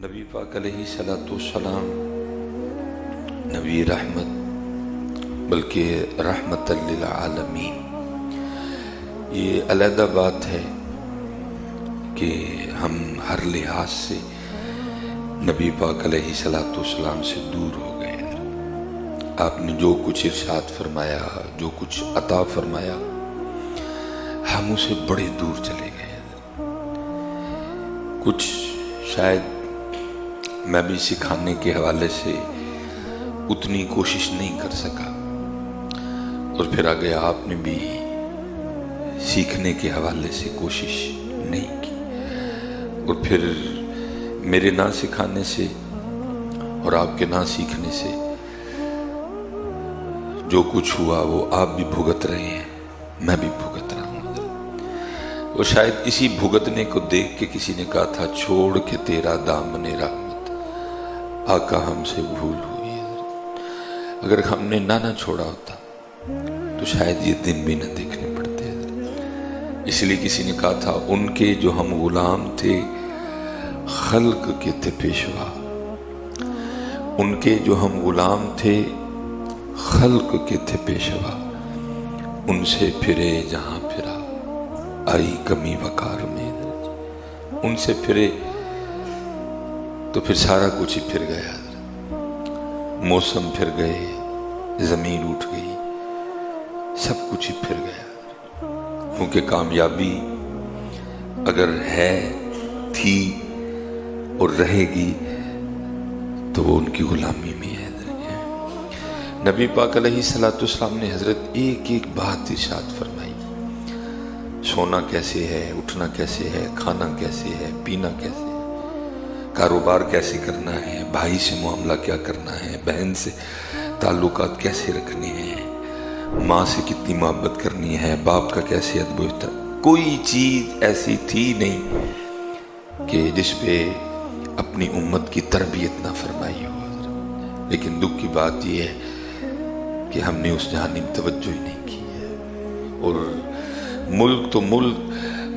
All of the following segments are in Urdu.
نبی پاک علیہ صلاۃ والسلام نبی رحمت بلکہ رحمت للعالمین، یہ علیحدہ بات ہے کہ ہم ہر لحاظ سے نبی پاک علیہ صلاۃ والسلام سے دور ہو گئے۔ آپ نے جو کچھ ارشاد فرمایا، جو کچھ عطا فرمایا، ہم اسے بڑے دور چلے گئے۔ کچھ شاید میں بھی سکھانے کے حوالے سے اتنی کوشش نہیں کر سکا، اور پھر آگے آپ نے بھی سیکھنے کے حوالے سے کوشش نہیں کی، اور پھر میرے نہ سکھانے سے اور آپ کے نہ سیکھنے سے جو کچھ ہوا وہ آپ بھی بھگت رہے ہیں، میں بھی بھگت رہا ہوں۔ اور شاید اسی بھگتنے کو دیکھ کے کسی نے کہا تھا، چھوڑ کے تیرا دامن رحمت آقا ہم سے بھول ہوئی ہے۔ اگر ہم نے نہ چھوڑا ہوتا تو شاید یہ دن بھی نہ دیکھنے پڑتے۔ اس لیے کسی نے کہا تھا، ان کے جو ہم غلام تھے خلق کے تھے پیشوا، ان کے جو ہم غلام تھے خلق کے تھے پیشوا، ان سے پھرے جہاں پھرا آئی کمی وقار میں۔ ان سے پھرے تو پھر سارا کچھ ہی پھر گیا، موسم پھر گئے، زمین اٹھ گئی، سب کچھ ہی پھر گیا۔ کیونکہ کامیابی اگر ہے، تھی اور رہے گی تو وہ ان کی غلامی میں ہے۔ نبی پاک علیہ صلاۃ والسلام نے حضرت ایک ایک بات ارشاد فرمائی، سونا کیسے ہے، اٹھنا کیسے ہے، کھانا کیسے ہے، پینا کیسے ہے، کاروبار کیسے کرنا ہے، بھائی سے معاملہ کیا کرنا ہے، بہن سے تعلقات کیسے رکھنے ہیں، ماں سے کتنی محبت کرنی ہے، باپ کا کیسے ادب و احترام۔ کوئی چیز ایسی تھی نہیں کہ جس پہ اپنی امت کی تربیت نہ فرمائی ہو۔ لیکن دکھ کی بات یہ ہے کہ ہم نے اس جانب توجہ ہی نہیں کی ہے، اور ملک تو ملک،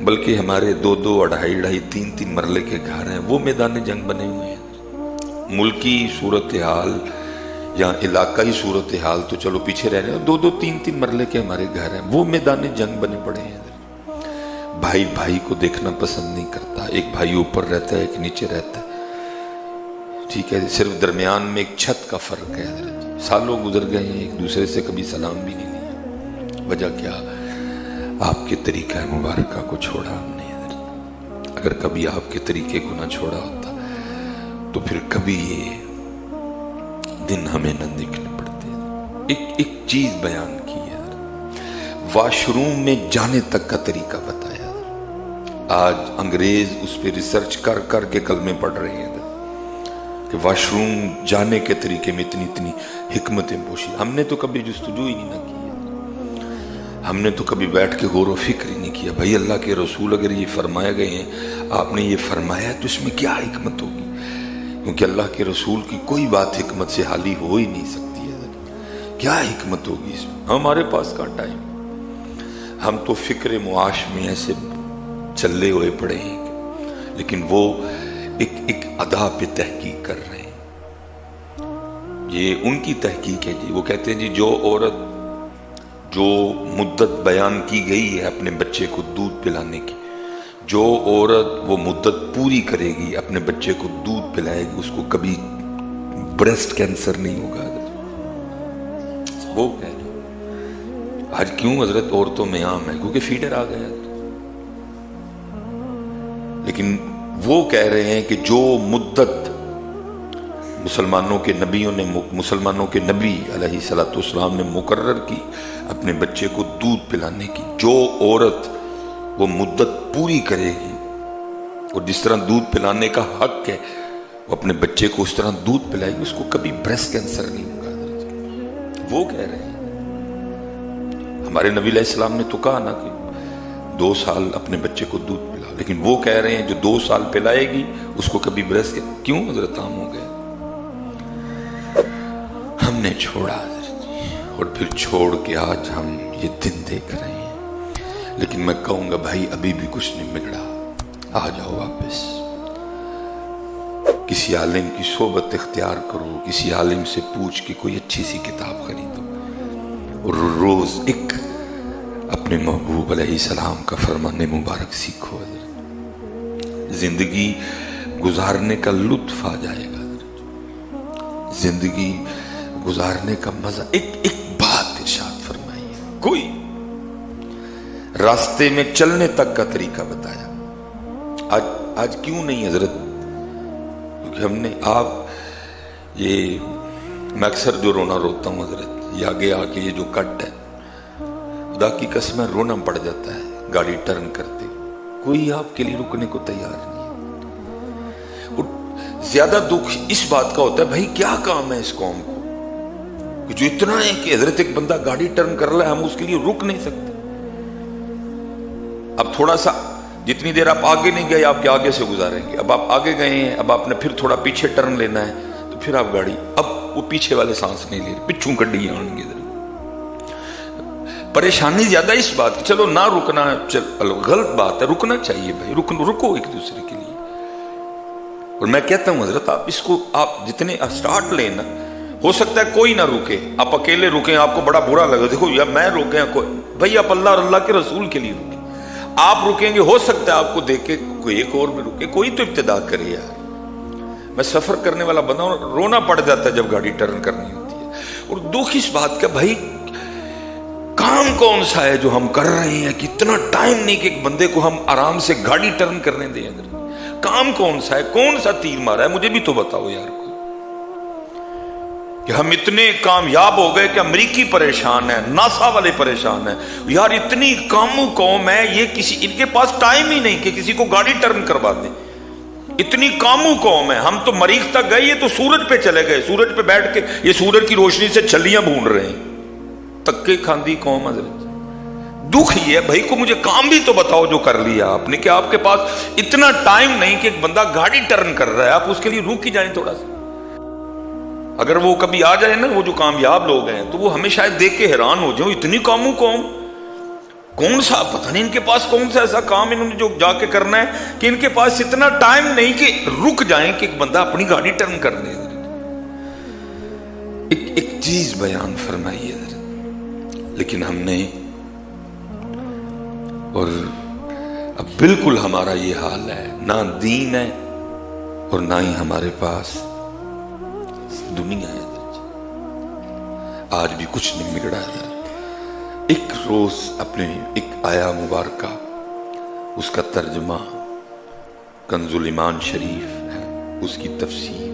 بلکہ ہمارے 2-2، 2.5، 3 مرلے کے گھر ہیں، وہ میدان جنگ بنے ہوئے ہیں۔ ملکی صورتحال یا علاقائی صورتحال تو چلو پیچھے رہ رہے ہیں، 2-2، 3 مرلے کے ہمارے گھر ہیں، وہ میدان جنگ بنے پڑے ہیں۔ بھائی بھائی کو دیکھنا پسند نہیں کرتا، ایک بھائی اوپر رہتا ہے، ایک نیچے رہتا ہے، ٹھیک ہے، صرف درمیان میں ایک چھت کا فرق ہے۔ سالوں گزر گئے ہیں، ایک دوسرے سے کبھی سلام بھی نہیں لیا۔ وجہ کیا؟ آپ کے طریقہ مبارکہ کو چھوڑا ہم نے۔ اگر کبھی آپ کے طریقے کو نہ چھوڑا ہوتا تو پھر کبھی یہ دن ہمیں نہ دیکھنے پڑتے۔ ایک چیز بیان کی ہے، واش روم میں جانے تک کا طریقہ بتایا۔ آج انگریز اس پہ ریسرچ کر کر کے کلمے پڑھ رہے ہیں کہ واش روم جانے کے طریقے میں اتنی حکمتیں پوشی۔ ہم نے تو کبھی جستجو ہی نہیں کی، ہم نے تو کبھی بیٹھ کے غور و فکر ہی نہیں کیا۔ بھائی اللہ کے رسول اگر یہ فرمایا گئے ہیں، آپ نے یہ فرمایا تو اس میں کیا حکمت ہوگی؟ کیونکہ اللہ کے رسول کی کوئی بات حکمت سے حالی ہو ہی نہیں سکتی ہے۔ کیا حکمت ہوگی اس میں؟ ہمارے پاس کا ٹائم، ہم تو فکر معاش میں ایسے چلے ہوئے پڑے ہیں، لیکن وہ ایک ادا پہ تحقیق کر رہے ہیں۔ یہ ان کی تحقیق ہے جی۔ وہ کہتے ہیں جی، جو عورت جو مدت بیان کی گئی ہے اپنے بچے کو دودھ پلانے کی، جو عورت وہ مدت پوری کرے گی، اپنے بچے کو دودھ پلائے گی، اس کو کبھی بریسٹ کینسر نہیں ہوگا۔ وہ کہہ رہے آج کیوں حضرت عورتوں میں عام ہے؟ کیونکہ فیڈر آ گیا۔ لیکن وہ کہہ رہے ہیں کہ جو مدت مسلمانوں کے نبی علیہ صلاۃ والسلام نے مقرر کی اپنے بچے کو دودھ پلانے کی، جو عورت وہ مدت پوری کرے گی، اور جس طرح دودھ پلانے کا حق ہے وہ اپنے بچے کو اس طرح دودھ پلائے گی، اس کو کبھی بریسٹ کینسر نہیں ہوگا۔ وہ کہہ رہے ہیں، ہمارے نبی علیہ السلام نے تو کہا نا کہ 2 سال اپنے بچے کو دودھ پلا، لیکن وہ کہہ رہے ہیں جو 2 سال پلائے گی اس کو کبھی بریسٹ کیوں حضرت عام ہو گئے؟ ہم نے چھوڑا، اور پھر چھوڑ کے آج ہم یہ دن دیکھ رہے ہیں۔ لیکن میں کہوں گا بھائی ابھی بھی کچھ نہیں بگڑا، آ جاؤ واپس۔ کسی عالم کی صحبت اختیار کرو، کسی عالم سے پوچھ کے کوئی اچھی سی کتاب خریدو، اور روز ایک اپنے محبوب علیہ السلام کا فرمان مبارک سیکھو. زندگی گزارنے کا لطف آ جائے گا، زندگی گزارنے کا مزہ. ایک بات ارشاد فرمائی ہے، کوئی راستے میں چلنے تک کا طریقہ بتایا. آج کیوں نہیں حضرت؟ کیونکہ ہم نے یہ میں اکثر جو رونا روتا ہوں حضرت، یہ آگے آ کے یہ جو کٹ ہے، خدا کی قسم رونا پڑ جاتا ہے. گاڑی ٹرن کرتے کوئی آپ کے لیے رکنے کو تیار نہیں ہے. اور زیادہ دکھ اس بات کا ہوتا ہے بھائی کیا کام ہے اس قوم کو کہ جو اتنا ہے کہ حضرت ایک بندہ گاڑی ٹرن کر رہا ہے، ہم اس کے لیے رک نہیں سکتے. اب تھوڑا سا جتنی دیر آپ آگے نہیں گئے آپ کے آگے سے گزاریں گے. اب آپ آگے گئے ہیں، اب آپ نے پھر تھوڑا پیچھے ٹرن لینا ہے تو پھر آپ گاڑی، اب وہ پیچھے والے سانس نہیں لے رہے، پچھوں کڈیاں آن گے. پریشانی زیادہ اس بات کی، چلو نہ رکنا چلو غلط بات ہے، رکنا چاہیے بھائی، رکو ایک دوسرے کے لیے. اور میں کہتا ہوں حضرت آپ اس کو آپ جتنے اسٹارٹ لیں نا، ہو سکتا ہے کوئی نہ رکے، آپ اکیلے رکیں آپ کو بڑا برا لگا، دیکھو یا میں روکے بھائی، آپ اللہ اور اللہ کے رسول کے لیے رکیں. آپ رکیں گے ہو سکتا ہے آپ کو دیکھ کے کوئی ایک اور بھی رکے، کوئی تو ابتدا کرے یار. میں سفر کرنے والا بندہ ہوں، رونا پڑ جاتا ہے جب گاڑی ٹرن کرنی ہوتی ہے. اور دکھ اس بات کا بھائی کام کون سا ہے جو ہم کر رہے ہیں کہ اتنا ٹائم نہیں کہ ایک بندے کو ہم آرام سے گاڑی ٹرن کرنے دیں. کام کون سا ہے؟ کون سا تیر مارا ہے؟ مجھے بھی تو بتاؤ یار کو، کہ ہم اتنے کامیاب ہو گئے کہ امریکی پریشان ہے، ناسا والے پریشان ہیں یار. اتنی کاموں قوم ہے یہ، ان کے پاس ٹائم ہی نہیں کہ کسی کو گاڑی ٹرن کروا دیں. اتنی کاموں قوم ہے. ہم تو مریخ تک گئے، یہ تو سورج پہ چلے گئے، سورج پہ بیٹھ کے یہ سورج کی روشنی سے چھلیاں بھون رہے ہیں. تکے کھاندی قوم حضرت. دکھ یہ ہے بھائی کو مجھے کام بھی تو بتاؤ جو کر لیا آپ نے، کہ آپ کے پاس اتنا ٹائم نہیں کہ ایک بندہ گاڑی ٹرن کر رہا ہے آپ اس کے لیے رک ہی جائیں تھوڑا سا. اگر وہ کبھی آ جائے نا، وہ جو کامیاب لوگ ہیں، تو وہ ہمیں شاید دیکھ کے حیران ہو جائیں، اتنی کاموں قوم، کون سا پتہ نہیں ان کے پاس کون سا ایسا کام انہوں نے جو جا کے کرنا ہے کہ ان کے پاس اتنا ٹائم نہیں کہ رک جائیں کہ ایک بندہ اپنی گاڑی ٹرن کر دے. ایک چیز بیان فرمائی ہے لیکن ہم نے، اور اب بالکل ہمارا یہ حال ہے، نہ دین ہے اور نہ ہی ہمارے پاس دنیا ہے. آج بھی کچھ نہیں بگڑا ہے. ایک روز اپنے ایک آیا مبارکہ، اس کا ترجمہ کنز الایمان شریف ہے، اس کی تفسیر،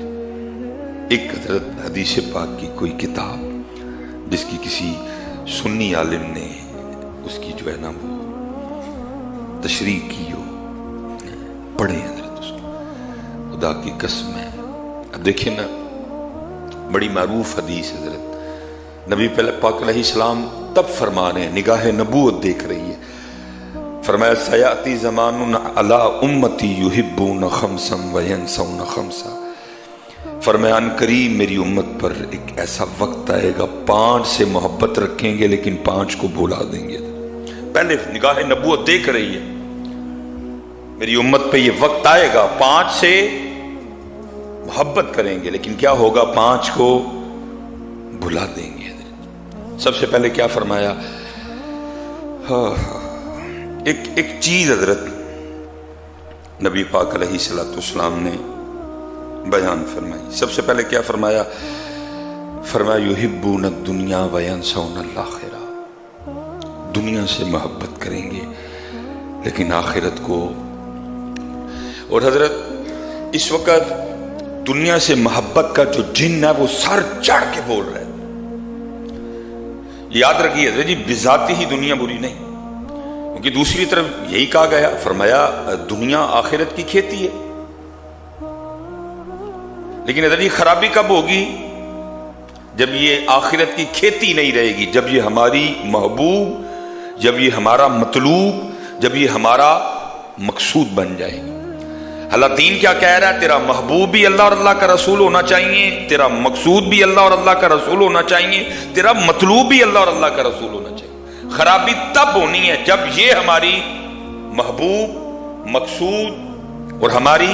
ایک حضرت حدیث پاک کی کوئی کتاب جس کی کسی سنی عالم نے اس کی جو ہے نا وہ تشریح کی ہو، پڑھے حضرت اس کو، خدا کی قسم ہے. اب دیکھیں نا، بڑی معروف حدیث حضرت نبی پاک علیہ السلام تب فرما رہے ہیں، نگاہ نبوت دیکھ رہی ہے. فرمایا سیاتی زمان علی امتی یحبون خمسا وینسون خمسا. فرمایا ان قریب میری امت پر ایک ایسا وقت آئے گا 5 سے محبت رکھیں گے لیکن 5 کو بھلا دیں گے. پہلے نگاہ نبوت دیکھ رہی ہے، میری امت پہ یہ وقت آئے گا 5 سے محبت کریں گے لیکن کیا ہوگا، 5 کو بھلا دیں گے. سب سے پہلے کیا فرمایا، ایک چیز حضرت نبی پاک علیہ الصلوۃ والسلام نے بیان فرمائی. سب سے پہلے کیا فرمایا، فرمایا یحبون الدنیا وینسون الآخرہ. دنیا سے محبت کریں گے لیکن آخرت کو. اور حضرت اس وقت دنیا سے محبت کا جو جن ہے وہ سر چڑھ کے بول رہا ہے. یاد رکھیے حضرت جی، بذاتی ہی دنیا بری نہیں، کیونکہ دوسری طرف یہی کہا گیا، فرمایا دنیا آخرت کی کھیتی ہے. لیکن حضرت جی خرابی کب ہوگی، جب یہ آخرت کی کھیتی نہیں رہے گی، جب یہ ہماری محبوب، جب یہ ہمارا مطلوب، جب یہ ہمارا مقصود بن جائے گی. اللہ دین کیا کہہ رہا ہے، تیرا محبوب بھی اللہ اور اللہ کا رسول ہونا چاہیے، تیرا مقصود بھی اللہ اور اللہ کا رسول ہونا چاہیے، تیرا مطلوب بھی اللہ اور اللہ کا رسول ہونا چاہیے. خرابی تب ہونی ہے جب یہ ہماری محبوب، مقصود اور ہماری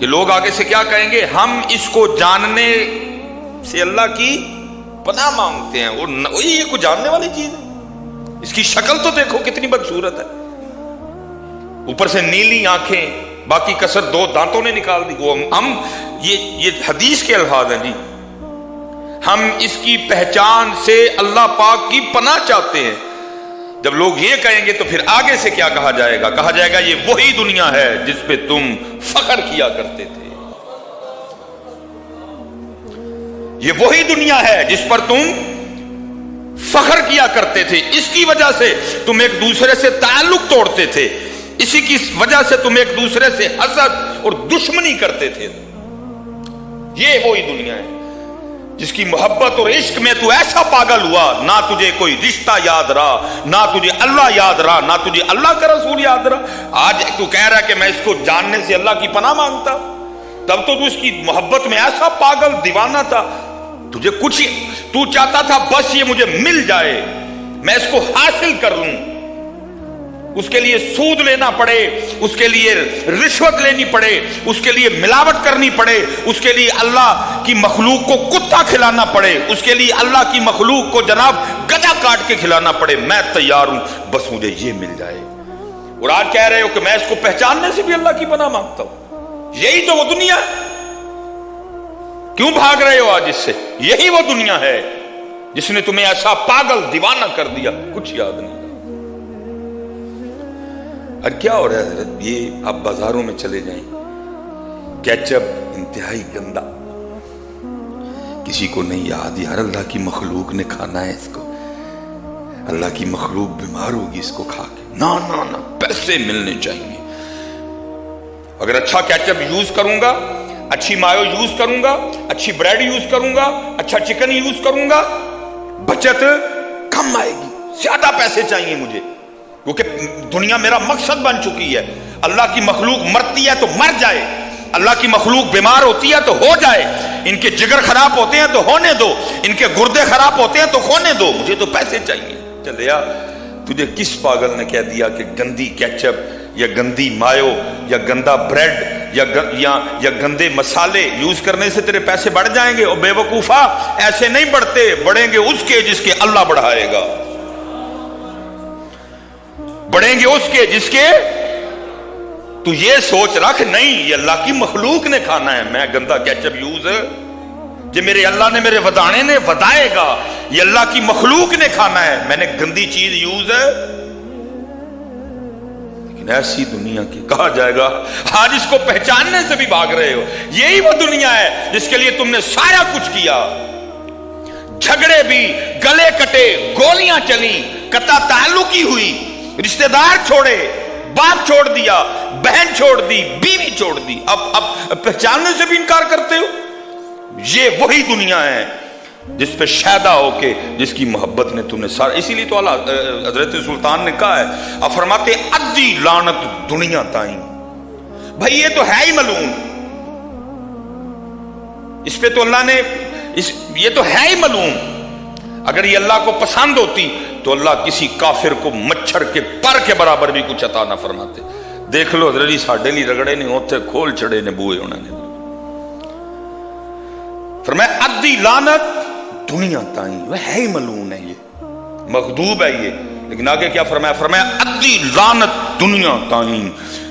کہ لوگ آگے سے کیا کہیں گے؟ ہم اس کو جاننے سے اللہ کی پناہ مانگتے ہیں. وہ یہ کوئی جاننے والی چیز ہے؟ اس کی شکل تو دیکھو کتنی بدصورت ہے، اوپر سے نیلی آنکھیں، باقی کسر 2 دانتوں نے نکال دی. وہ ہم یہ حدیث کے الفاظ ہیں جی. ہم اس کی پہچان سے اللہ پاک کی پناہ چاہتے ہیں. جب لوگ یہ کہیں گے تو پھر آگے سے کیا کہا جائے گا؟ کہا جائے گا یہ وہی دنیا ہے جس پہ تم فخر کیا کرتے تھے، یہ وہی دنیا ہے جس پر تم فخر کیا کرتے تھے. اس کی وجہ سے تم ایک دوسرے سے تعلق توڑتے تھے، اسی کی وجہ سے تم ایک دوسرے سے حسد اور دشمنی کرتے تھے. یہ وہی دنیا ہے جس کی محبت اور عشق میں تو ایسا پاگل ہوا، نہ تجھے کوئی رشتہ یاد رہا، نہ تجھے اللہ یاد رہا، نہ تجھے اللہ کا رسول یاد رہا. آج تو کہہ رہا ہے کہ میں اس کو جاننے سے اللہ کی پناہ مانگتا، تب تو اس کی محبت میں ایسا پاگل دیوانہ تھا. تجھے کچھ تو چاہتا تھا بس یہ مجھے مل جائے، میں اس کو حاصل کر لوں، اس کے لیے سود لینا پڑے، اس کے لیے رشوت لینی پڑے، اس کے لیے ملاوٹ کرنی پڑے، اس کے لیے اللہ کی مخلوق کو کتا کھلانا پڑے، اس کے لیے اللہ کی مخلوق کو جناب گدھا کاٹ کے کھلانا پڑے. میں تیار ہوں، بس مجھے یہ مل جائے. اور آج کہہ رہے ہو کہ میں اس کو پہچاننے سے بھی اللہ کی پناہ مانگتا ہوں. یہی تو وہ دنیا ہے. کیوں بھاگ رہے ہو آج اس سے؟ یہی وہ دنیا ہے جس نے تمہیں ایسا پاگل دیوانہ کر دیا، کچھ یاد نہیں. اور کیا ہو رہا ہے حضرت؟ یہ آپ بازاروں میں چلے جائیں، کیچپ انتہائی گندا، کسی کو نہیں یاد یار اللہ کی مخلوق نے کھانا ہے اس کو، اللہ کی مخلوق بیمار ہوگی اس کو کھا کے. نہ نہ نہ، پیسے ملنے چاہیے. اگر اچھا کیچپ یوز کروں گا، اچھی مایو یوز کروں گا، اچھی بریڈ یوز کروں گا، اچھا چکن یوز کروں گا، بچت کم آئے گی، زیادہ پیسے چاہیے مجھے، کیونکہ دنیا میرا مقصد بن چکی ہے. اللہ کی مخلوق مرتی ہے تو مر جائے، اللہ کی مخلوق بیمار ہوتی ہے تو ہو جائے، ان کے جگر خراب ہوتے ہیں تو ہونے دو، ان کے گردے خراب ہوتے ہیں تو ہونے دو، مجھے تو پیسے چاہیے. چلے یا تجھے کس پاگل نے کہہ دیا کہ گندی کیچپ یا گندی مایو یا گندا بریڈ یا گندے مسالے یوز کرنے سے تیرے پیسے بڑھ جائیں گے؟ اور بے وقوفا، ایسے نہیں بڑھتے، بڑھیں گے اس کے جس کے اللہ بڑھائے گا، بڑھیں گے اس کے جس کے. تو یہ سوچ رکھ نہیں یہ اللہ کی مخلوق نے کھانا ہے، میں گندا کیچپ یوز جو میرے اللہ نے میرے ودانے نے ودائے گا، یہ اللہ کی مخلوق نے کھانا ہے، میں نے گندی چیز یوز ہے. لیکن ایسی دنیا کی کہا جائے گا آج اس کو پہچاننے سے بھی بھاگ رہے ہو. یہی وہ دنیا ہے جس کے لیے تم نے سارا کچھ کیا، جھگڑے بھی، گلے کٹے، گولیاں چلی، قطع تعلقی ہوئی، رشتہ دار چھوڑے، باپ چھوڑ دیا، بہن چھوڑ دی، بیوی چھوڑ دی، اب پہچاننے سے بھی انکار کرتے ہو. یہ وہی دنیا ہے جس پہ شیدا ہو کے جس کی محبت نے تم نے سارا. اسی لیے تو حضرت سلطان نے کہا ہے، فرماتے ادی لعنت دنیا تائیں. بھائی یہ تو ہے ہی ملعون، اس پہ تو اللہ نے یہ تو ہے ہی ملعون. اگر یہ اللہ کو پسند ہوتی تو اللہ کسی کافر کو مچھر کے پر کے برابر بھی کچھ عطا نہ فرماتے. دیکھ لو حضرت ساڈے لی رگڑے نہیں ہوتے، کھول چھڑے نے بوئے انہوں نے. فرمایا ادی لعنت دنیا تائیں، وہ ہے ہی ملعون ہے، یہ مغضوب ہے یہ. لیکن آگے کیا فرمایا؟ فرمایا ادی لعنت دنیا تائیں،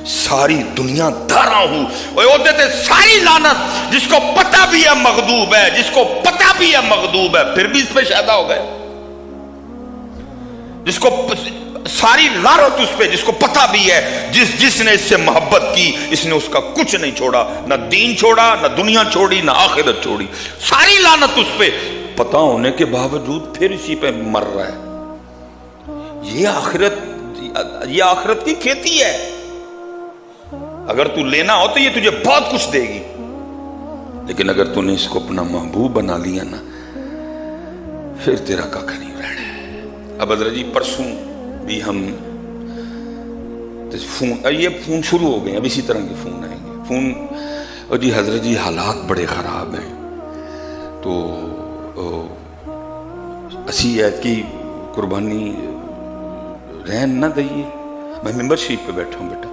ساری دنیا دھارا ہوں. وہ ہوتے تھے ساری لعنت، جس کو پتہ بھی ہے مغضوب ہے، جس کو پتہ بھی ہے مغضوب ہے، پھر بھی اس پہ شیدا ہو گئے. جس کو ساری لعنت اس پہ جس کو پتہ بھی ہے، جس نے اس سے محبت کی، اس نے اس کا کچھ نہیں چھوڑا، نہ دین چھوڑا، نہ دنیا چھوڑی، نہ آخرت چھوڑی. ساری لعنت اس پہ، پتہ ہونے کے باوجود پھر اسی پہ مر رہا ہے. یہ آخرت کی کھیتی ہے. اگر تو لینا ہو تو یہ تجھے بہت کچھ دے گی، لیکن اگر تو نے اس کو اپنا محبوب بنا لیا نا، پھر تیرا ککھ نہیں رہنا. اب حضرت جی پرسوں بھی ہم یہ فون شروع ہو گئے، اب اسی طرح کے فون آئیں گے. فون اور جی حضرت جی حالات بڑے خراب ہیں، تو اسی عید کی قربانی رہن نہ دئیے. میں ممبر شیٹ پہ بیٹھا ہوں بیٹا،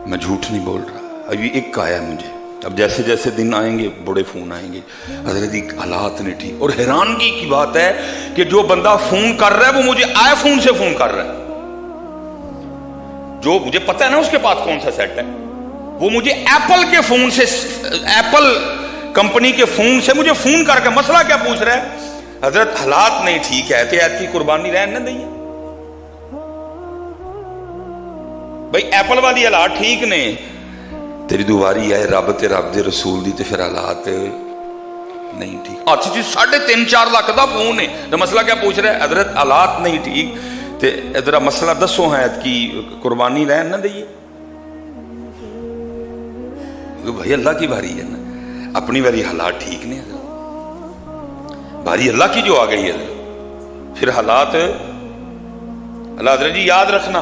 میں جھوٹ نہیں بول رہا. ابھی ایک آیا مجھے اب جیسے جیسے دن آئیں گے بڑے فون آئیں گے، حضرت جی حالات نہیں ٹھیک. اور حیرانگی کی بات ہے کہ جو بندہ فون کر رہا ہے وہ مجھے آئی فون سے فون کر رہا ہے، جو مجھے پتا ہے نا اس کے پاس کون سا سیٹ ہے، وہ مجھے ایپل کے فون سے، ایپل کمپنی کے فون سے مجھے فون کر کے مسئلہ کیا پوچھ رہا ہے؟ حضرت حالات نہیں ٹھیک ہے، ایت کی قربانی رہن نہ دئیے. بھائی ایپل والی حالات ٹھیک نے، تیری دواری ہے رب تے رب دے رسول دی تے پھر حالات نہیں ٹھیک. اچھا جی 3.5-4 لاکھ دا فون ہے تو مسئلہ کیا پوچھ رہا ہے؟ حضرت حالات نہیں ٹھیک تے ادھر مسئلہ دسو ہے ایت کی قربانی رہن نہ دئیے. بھائی اللہ کی باری ہے نا، اپنی باری حالات ٹھیک نہیں ہے، باری اللہ کی جو آ گئی ہے پھر حالات اللہ. حضرت جی یاد رکھنا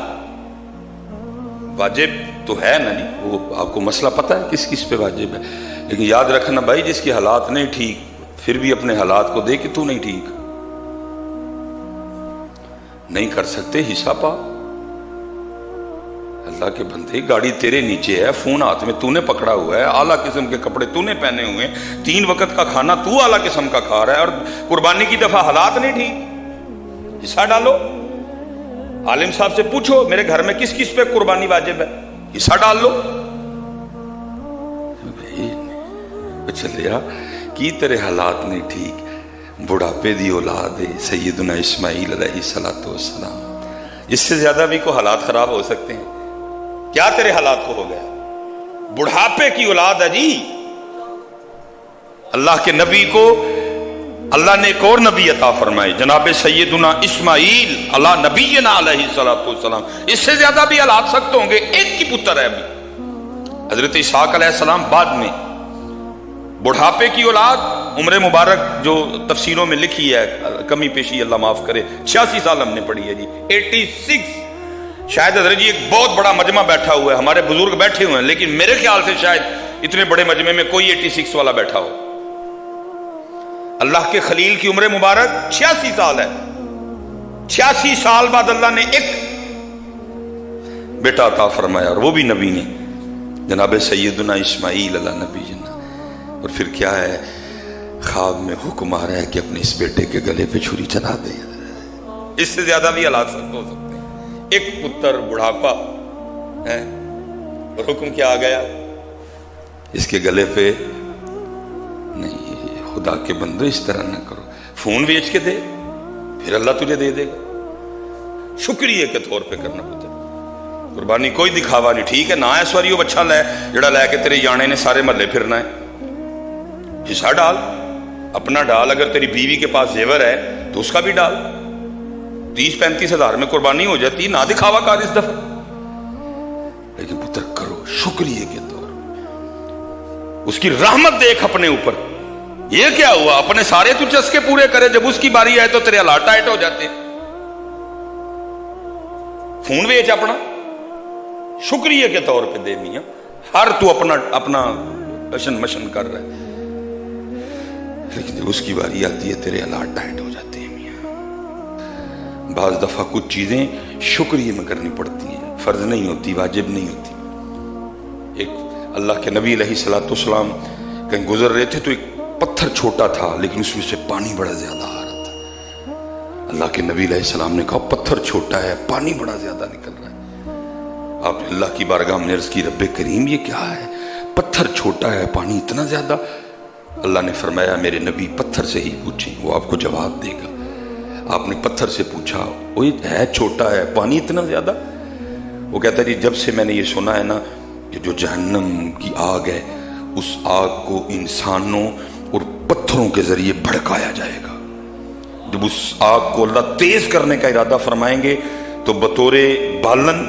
واجب تو ہے نا جی، وہ آپ کو مسئلہ پتہ ہے کس کس پہ واجب ہے، لیکن یاد رکھنا بھائی جس کی حالات نہیں ٹھیک پھر بھی اپنے حالات کو دے کہ تو نہیں ٹھیک، نہیں کر سکتے حصہ پا. اللہ کے بندے گاڑی تیرے نیچے ہے، فون ہاتھ میں تو نے پکڑا ہوا ہے، اعلیٰ قسم کے کپڑے تو نے پہنے ہوئے ہیں، 3 وقت کا کھانا تو اعلیٰ قسم کا کھا رہا ہے، اور قربانی کی دفعہ حالات نہیں ٹھیک. حصہ ڈالو، عالم صاحب سے پوچھو میرے گھر میں کس کس پہ قربانی واجب ہے، حصہ ڈال لو. چلیا کی تیرے حالات نہیں ٹھیک، بڑھاپے دی اولاد ہے سیدنا اسماعیل علیہ السلام، اس سے زیادہ بھی کوئی حالات خراب ہو سکتے ہیں؟ کیا تیرے حالات کو ہو گیا؟ بڑھاپے کی اولاد ہے جی. اللہ کے نبی کو اللہ نے ایک اور نبی عطا فرمائے، جناب سیدنا اسماعیل علی نبینا علیہ السلام. اس سے زیادہ بھی حالات سخت ہوں گے، ایک کی پتر ہے ابھی. حضرت اسحاق علیہ السلام بعد میں. بڑھاپے کی اولاد، عمر مبارک جو تفسیروں میں لکھی ہے، کمی پیشی اللہ معاف کرے، 86 سال ہم نے پڑھی ہے جی، 86. شاید حضرت جی ایک بہت بڑا مجمع بیٹھا ہوا ہے، ہمارے بزرگ بیٹھے ہوئے ہیں، لیکن میرے خیال سے شاید اتنے بڑے مجمع میں کوئی 86 والا بیٹھا ہو. اللہ کے خلیل کی عمر مبارک 86 سال ہے. 86 سال بعد اللہ نے ایک بیٹا عطا فرمایا، اور وہ بھی نبی نے، جناب سیدنا اسماعیل علیہ نبی جنا. اور پھر کیا ہے، خواب میں حکم آ رہا ہے کہ اپنے اس بیٹے کے گلے پہ چھری چلا دیں. اس سے زیادہ بھی حالات سخت ہو سکتے ہیں. ایک پتر، بڑھاپا ہے، اور حکم کیا آ گیا، اس کے گلے پہ نہیں. خدا کے بندو اس طرح نہ کرو، فون بیچ کے دے پھر اللہ تجھے دے دے گا. شکریہ کے طور پہ کرنا پتر. قربانی کوئی دکھاوا نہیں، ٹھیک ہے نہ ہے سواری وہ بچہ لے جڑا لے کے تیرے جانے نے سارے محلے پھرنا ہے. حصہ ڈال، اپنا ڈال. اگر تیری بیوی کے پاس زیور ہے تو اس کا بھی ڈال. 30-35 ہزار میں قربانی ہو جاتی، نہ دکھاوا کر اس دفعہ. لیکن پتر کرو شکریہ کے طور پہ. اس کی رحمت دیکھ اپنے اوپر. یہ کیا ہوا، اپنے سارے تو چسکے پورے کرے، جب اس کی باری آئے تو تیرے حالات ٹائٹ ہو جاتے ہیں. فون بیچ اپنا، شکریہ کے طور پہ دے میاں. ہر تو اپنا اشن مشن کر رہا ہے، لیکن جب اس کی باری آتی ہے تیرے حالات ٹائٹ ہو جاتے ہیں میاں. بعض دفعہ کچھ چیزیں شکریہ میں کرنی پڑتی ہیں، فرض نہیں ہوتی، واجب نہیں ہوتی. ایک اللہ کے نبی علیہ السلام کہیں گزر رہے تھے تو ایک پتھر چھوٹا تھا لیکن اس میں سے پانی بڑا زیادہ آ رہا تھا. اللہ کے نبی علیہ السلام نے کہا پتھر چھوٹا ہے، پانی بڑا زیادہ نکل رہا ہے. آپ نے اللہ کی بارگاہ میں عرض کی، رب کریم یہ کیا ہے، پتھر چھوٹا ہے پانی اتنا زیادہ. اللہ نے فرمایا میرے نبی پتھر سے ہی پوچھیں، وہ آپ کو جواب دے گا. آپ نے پتھر سے پوچھا، وہ ہے چھوٹا ہے پانی اتنا زیادہ. وہ کہتا ہے جی جب سے میں نے یہ سنا ہے نا کہ جو جہنم کی آگ ہے اس آگ کو انسانوں اور پتھروں کے ذریعے بھڑکایا جائے گا. جب اس آگ کو اللہ تیز کرنے کا ارادہ فرمائیں گے تو بطور بالن،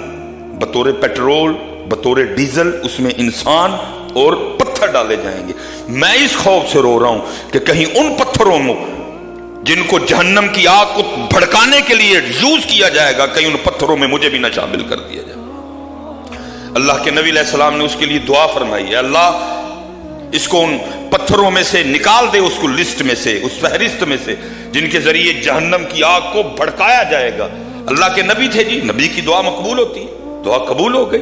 بطور پیٹرول، بطور ڈیزل اس میں انسان اور پتھر ڈالے جائیں گے. میں اس خوف سے رو رہا ہوں کہ کہیں ان پتھروں میں جن کو جہنم کی آگ کو بھڑکانے کے لیے یوز کیا جائے گا، کہیں ان پتھروں میں مجھے بھی نہ شامل کر دیا جائے. اللہ کے نبی علیہ السلام نے اس کے لیے دعا فرمائی ہے، اللہ اس کو ان پتھروں میں سے نکال دے، اس کو لسٹ میں سے، اس فہرست میں سے جن کے ذریعے جہنم کی آگ کو بھڑکایا جائے گا. اللہ کے نبی تھے جی، نبی کی دعا مقبول ہوتی ہے. دعا قبول ہو گئی.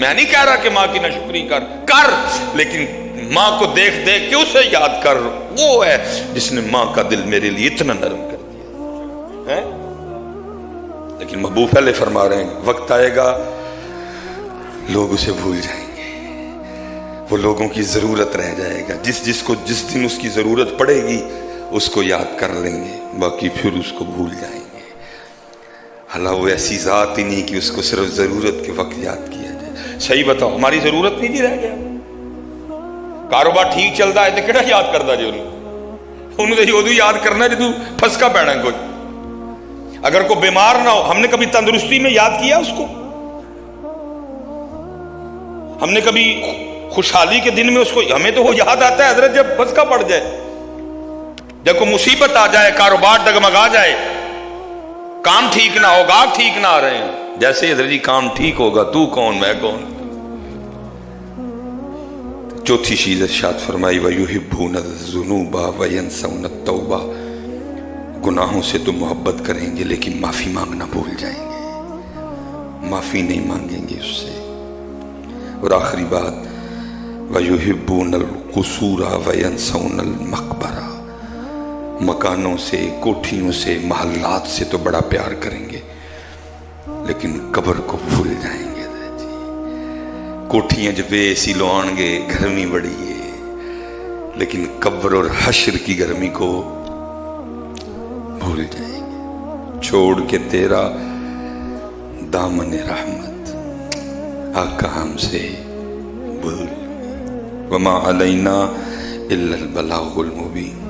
میں نہیں کہہ رہا کہ ماں کی ناشکری کر لیکن ماں کو دیکھ دیکھ کے اسے یاد کر. وہ ہے جس نے ماں کا دل میرے لیے اتنا نرم کر دیا ہے. لیکن محبوب پہلے فرما رہے ہیں وقت آئے گا لوگ اسے بھول جائیں گے. وہ لوگوں کی ضرورت رہ جائے گا. جس کو جس دن اس کی ضرورت پڑے گی اس کو یاد کر لیں گے, باقی پھر اس کو بھول جائیں گے. حالانکہ وہ ایسی ذات ہی نہیں کہ اس کو صرف ضرورت کے وقت یاد کیا جائے. صحیح بتاؤ, ہماری ضرورت نہیں جی رہ گیا. کاروبار ٹھیک چلتا ہے تو کہڑا یاد کرتا جی انہوں نے ادو یاد کرنا جدو پھسکا پینا کوئی. اگر کوئی بیمار نہ ہو, ہم نے کبھی تندرستی میں یاد کیا اس کو؟ ہم نے کبھی خوشحالی کے دن میں اس کو, ہمیں تو وہ یاد آتا ہے حضرت جب پھسکا پڑ جائے, جب کوئی مصیبت آ جائے, کاروبار ڈگمگا جائے, کام ٹھیک نہ ہو, گاہک ٹھیک نہ آ رہے ہیں. جیسے حضرت جی کام ٹھیک ہوگا تو کون میں کون. چوتھی چیز ارشاد فرمائی وَيُحِبُّونَ الذُّنُوبَ وَيَنسَوْنَ التَّوْبَةَ, گناہوں سے تو محبت کریں گے لیکن معافی مانگنا بھول جائیں گے, معافی نہیں مانگیں گے اس سے. اور آخری بات وَيُحِبُّونَ الْقُصُورَ وَيَنسَوْنَ الْمَقْبَرَةَ, مکانوں سے, کوٹھیوں سے, محلات سے تو بڑا پیار کریں گے لیکن قبر کو بھول جائیں گے. کوٹھیاں جب ایسی لو آن گے, گرمی بڑی ہے, لیکن قبر اور حشر کی گرمی کو بھول جائیں گے. چھوڑ کے تیرا دامن رحمت آقا ہم سے بھول, وما علینا الا البلاغ المبین.